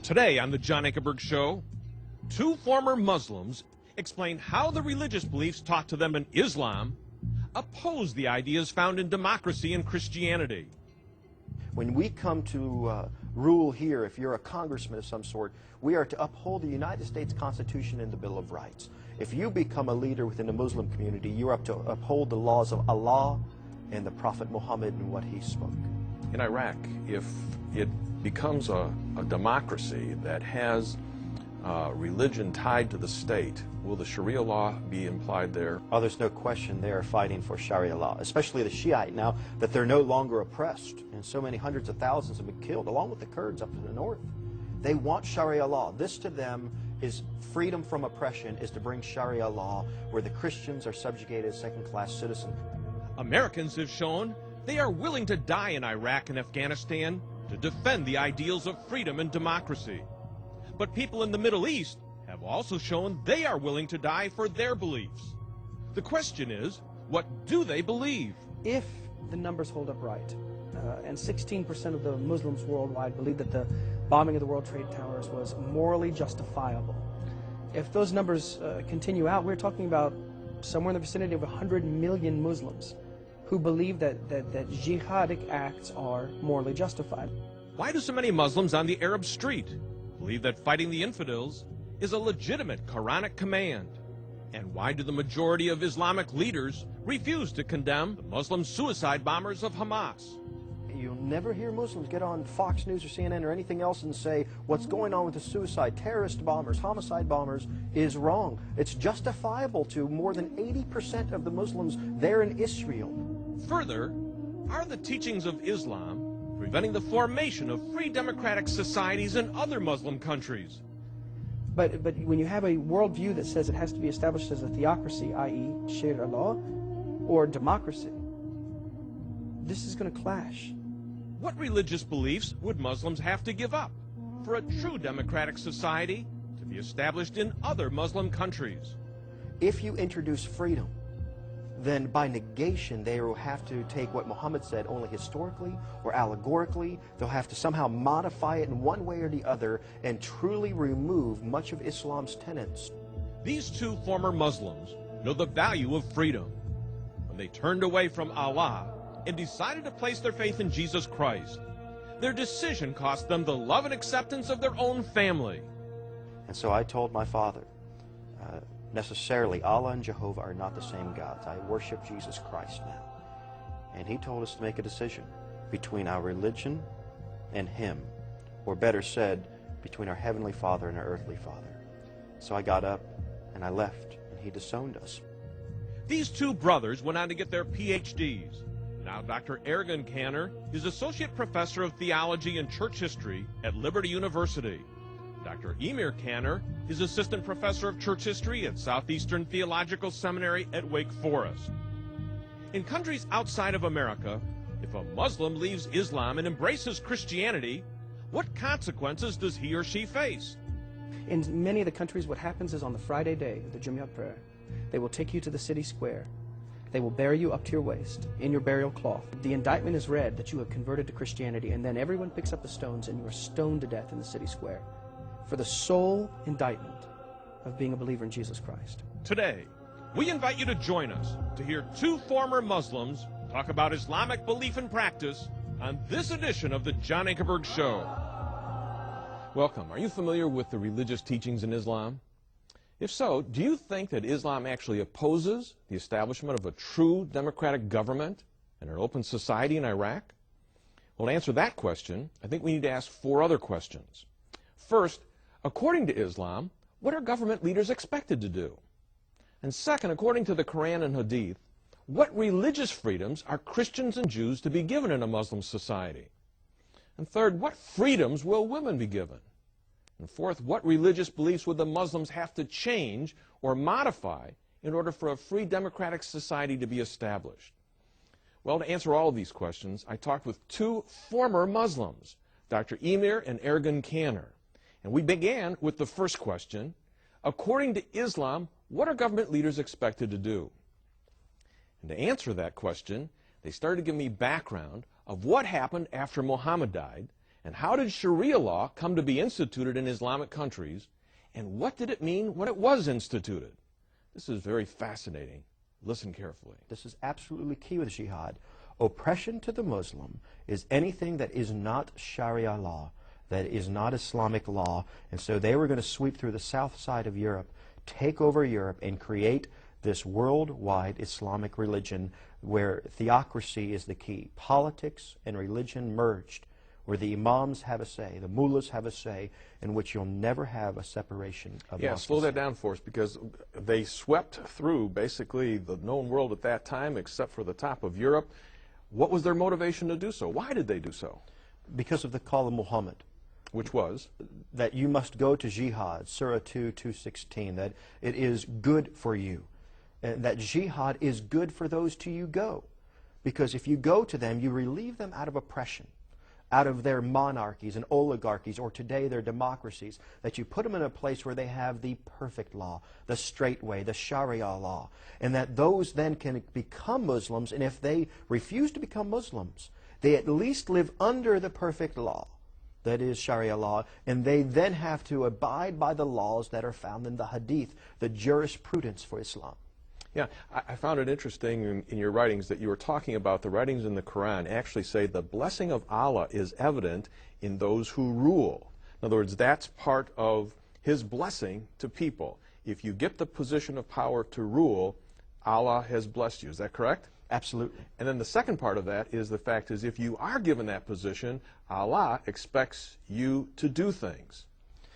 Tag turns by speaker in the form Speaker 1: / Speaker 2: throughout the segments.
Speaker 1: Today on the John Ankerberg Show, two former Muslims explain how the religious beliefs taught to them in Islam oppose the ideas found in democracy and Christianity.
Speaker 2: When we come to rule here, if you're a congressman of some sort, we are to uphold the United States Constitution and the Bill of Rights. If you become a leader within the Muslim community, you're up to uphold the laws of Allah and the Prophet Muhammad and what he spoke.
Speaker 3: In Iraq, if it becomes a democracy that has religion tied to the state, will the Sharia law be implied there?
Speaker 2: Oh, there's no question they are fighting for Sharia law, especially the Shiite now that they're no longer oppressed and so many hundreds of thousands have been killed, along with the Kurds up in the north. They want Sharia law. This to them is freedom from oppression, is to bring Sharia law where the Christians are subjugated as second-class citizens.
Speaker 1: Americans have shown they are willing to die in Iraq and Afghanistan to defend the ideals of freedom and democracy. But people in the Middle East have also shown they are willing to die for their beliefs. The question is, what do they believe?
Speaker 4: If the numbers hold up right, and 16% of the Muslims worldwide believe that the bombing of the World Trade Towers was morally justifiable. If those numbers continue out, we're talking about somewhere in the vicinity of 100 million Muslims who believe that jihadic acts are morally justified.
Speaker 1: Why do so many Muslims on the Arab street believe that fighting the infidels is a legitimate Quranic command? And why do the majority of Islamic leaders refuse to condemn the Muslim suicide bombers of Hamas?
Speaker 2: You'll never hear Muslims get on Fox News or CNN or anything else and say what's going on with the suicide, terrorist bombers, homicide bombers is wrong. It's justifiable to more than 80% of the Muslims there in Israel.
Speaker 1: Further, are the teachings of Islam preventing the formation of free democratic societies in other Muslim countries?
Speaker 4: But when you have a worldview that says it has to be established as a theocracy, i.e. Sharia law, or democracy, this is going to clash.
Speaker 1: What religious beliefs would Muslims have to give up for a true democratic society to be established in other Muslim countries?
Speaker 2: If you introduce freedom, then by negation they will have to take what Muhammad said only historically or allegorically. They'll have to somehow modify it in one way or the other and truly remove much of Islam's tenets.
Speaker 1: These two former Muslims know the value of freedom. When they turned away from Allah and decided to place their faith in Jesus Christ, their decision cost them the love and acceptance of their own family.
Speaker 2: And so I told my father, necessarily Allah and Jehovah are not the same gods. I worship Jesus Christ now. And he told us to make a decision between our religion and him, or better said, between our Heavenly Father and our earthly Father. So I got up and I left, and he disowned us.
Speaker 1: These two brothers went on to get their PhDs. Now Dr. Ergun Canner is Associate Professor of Theology and Church History at Liberty University. Dr. Emir Canner is Assistant Professor of Church History at Southeastern Theological Seminary at Wake Forest. In countries outside of America, if a Muslim leaves Islam and embraces Christianity, what consequences does he or she face?
Speaker 4: In many of the countries, what happens is on the Friday day of the Jumu'ah prayer, they will take you to the city square. They will bury you up to your waist in your burial cloth. The indictment is read that you have converted to Christianity, and then everyone picks up the stones and you are stoned to death in the city square for the sole indictment of being a believer in Jesus Christ.
Speaker 1: Today, we invite you to join us to hear two former Muslims talk about Islamic belief and practice on this edition of the John Ankerberg Show. Welcome. Are you familiar with the religious teachings in Islam? If so, do you think that Islam actually opposes the establishment of a true democratic government and an open society in Iraq? Well, to answer that question, I think we need to ask four other questions. First, according to Islam, what are government leaders expected to do? And second, according to the Quran and Hadith, what religious freedoms are Christians and Jews to be given in a Muslim society? And third, what freedoms will women be given? And fourth, what religious beliefs would the Muslims have to change or modify in order for a free democratic society to be established? Well, to answer all of these questions, I talked with two former Muslims, Dr. Emir and Ergun Canner. And we began with the first question. According to Islam, what are government leaders expected to do? And to answer that question, they started to give me background of what happened after Muhammad died And how did Sharia law come to be instituted in Islamic countries? And what did it mean when it was instituted? This is very fascinating. Listen carefully.
Speaker 2: This is absolutely key with jihad. Oppression to the Muslim is anything that is not Sharia law, that is not Islamic law. And so they were going to sweep through the south side of Europe, take over Europe, and create this worldwide Islamic religion where theocracy is the key. Politics and religion merged, where the imams have a say, the mullahs have a say, in which you'll never have a separation of
Speaker 3: Yeah,
Speaker 2: mosque
Speaker 3: slow
Speaker 2: and
Speaker 3: that
Speaker 2: state.
Speaker 3: down for us, because they swept through basically the known world at that time, except for the top of Europe. What was their motivation to do so? Why did they do so?
Speaker 2: Because of the call of Muhammad,
Speaker 3: Which was?
Speaker 2: that you must go to jihad, Surah 2:216, that it is good for you. And that jihad is good for those to you go. Because if you go to them, you relieve them out of oppression, out of their monarchies and oligarchies, or today their democracies, that you put them in a place where they have the perfect law, the straight way, the Sharia law, and that those then can become Muslims, and if they refuse to become Muslims, they at least live under the perfect law, that is Sharia law, and they then have to abide by the laws that are found in the Hadith, the jurisprudence for Islam.
Speaker 3: Yeah, I found it interesting in your writings that you were talking about the writings in the Quran actually say the blessing of Allah is evident in those who rule. In other words, that's part of His blessing to people. If you get the position of power to rule, Allah has blessed you. Is that correct?
Speaker 2: Absolutely.
Speaker 3: And then the second part of that is the fact is if you are given that position, Allah expects you to do things.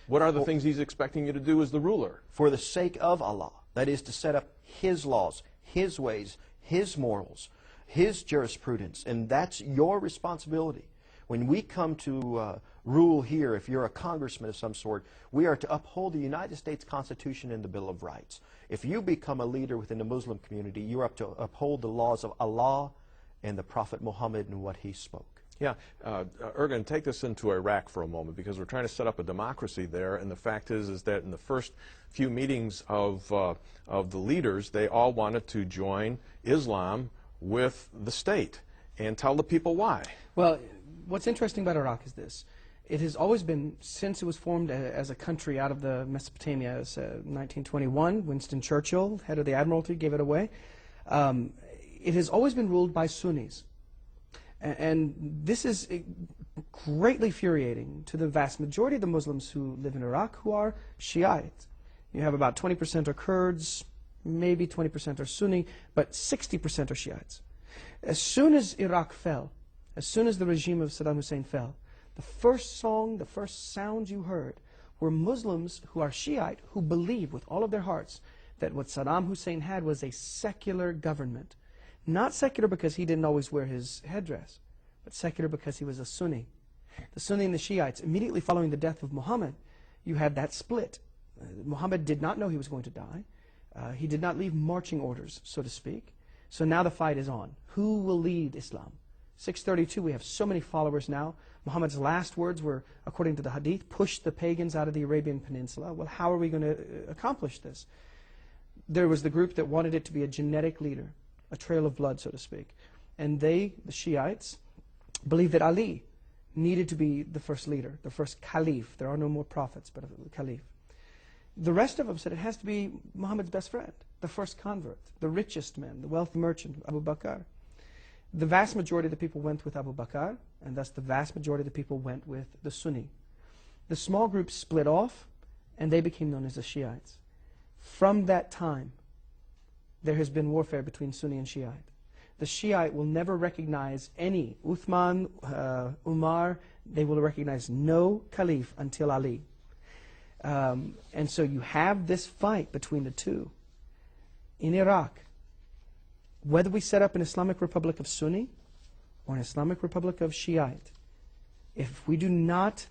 Speaker 3: What are the things He's expecting you to do as the ruler?
Speaker 2: For the sake of Allah, that is to set up His laws, His ways, His morals, His jurisprudence, and that's your responsibility. When we come to rule here, if you're a congressman of some sort, we are to uphold the United States Constitution and the Bill of Rights. If you become a leader within the Muslim community, you're up to uphold the laws of Allah and the Prophet Muhammad and what he spoke.
Speaker 3: Yeah, Ergun, take this into Iraq for a moment, because we're trying to set up a democracy there, and the fact is that in the first few meetings of the leaders, they all wanted to join Islam with the state. And tell the people why.
Speaker 4: Well, what's interesting about Iraq is this. It has always been, since it was formed as a country out of the Mesopotamia, 1921, Winston Churchill, head of the Admiralty, gave it away. It has always been ruled by Sunnis. And this is greatly infuriating to the vast majority of the Muslims who live in Iraq, who are Shiites. You have about 20% are Kurds, maybe 20% are Sunni, but 60% are Shiites. As soon as Iraq fell, as soon as the regime of Saddam Hussein fell, the first song, the first sound you heard were Muslims who are Shiite, who believe with all of their hearts that what Saddam Hussein had was a secular government. Not secular because he didn't always wear his headdress, but secular because he was a Sunni. The Sunni and the Shiites, immediately following the death of Muhammad, you had that split. Muhammad did not know he was going to die. He did not leave marching orders, so to speak. So now the fight is on. Who will lead Islam? 632, we have so many followers now. Muhammad's last words were, according to the Hadith, push the pagans out of the Arabian Peninsula. Well, how are we going to accomplish this? There was the group that wanted it to be a genetic leader, a trail of blood, so to speak. And they, the Shiites, believed that Ali needed to be the first leader, the first caliph. There are no more prophets, but a caliph. The rest of them said it has to be Muhammad's best friend, the first convert, the richest man, the wealthy merchant, Abu Bakr. The vast majority of the people went with Abu Bakr, and thus the vast majority of the people went with the Sunni. The small group split off, and they became known as the Shiites. From that time, there has been warfare between Sunni and Shiite. The Shiite will never recognize any Uthman, Umar. They will recognize no caliph until Ali. And so you have this fight between the two. In Iraq, whether we set up an Islamic Republic of Sunni or an Islamic Republic of Shiite, if we do not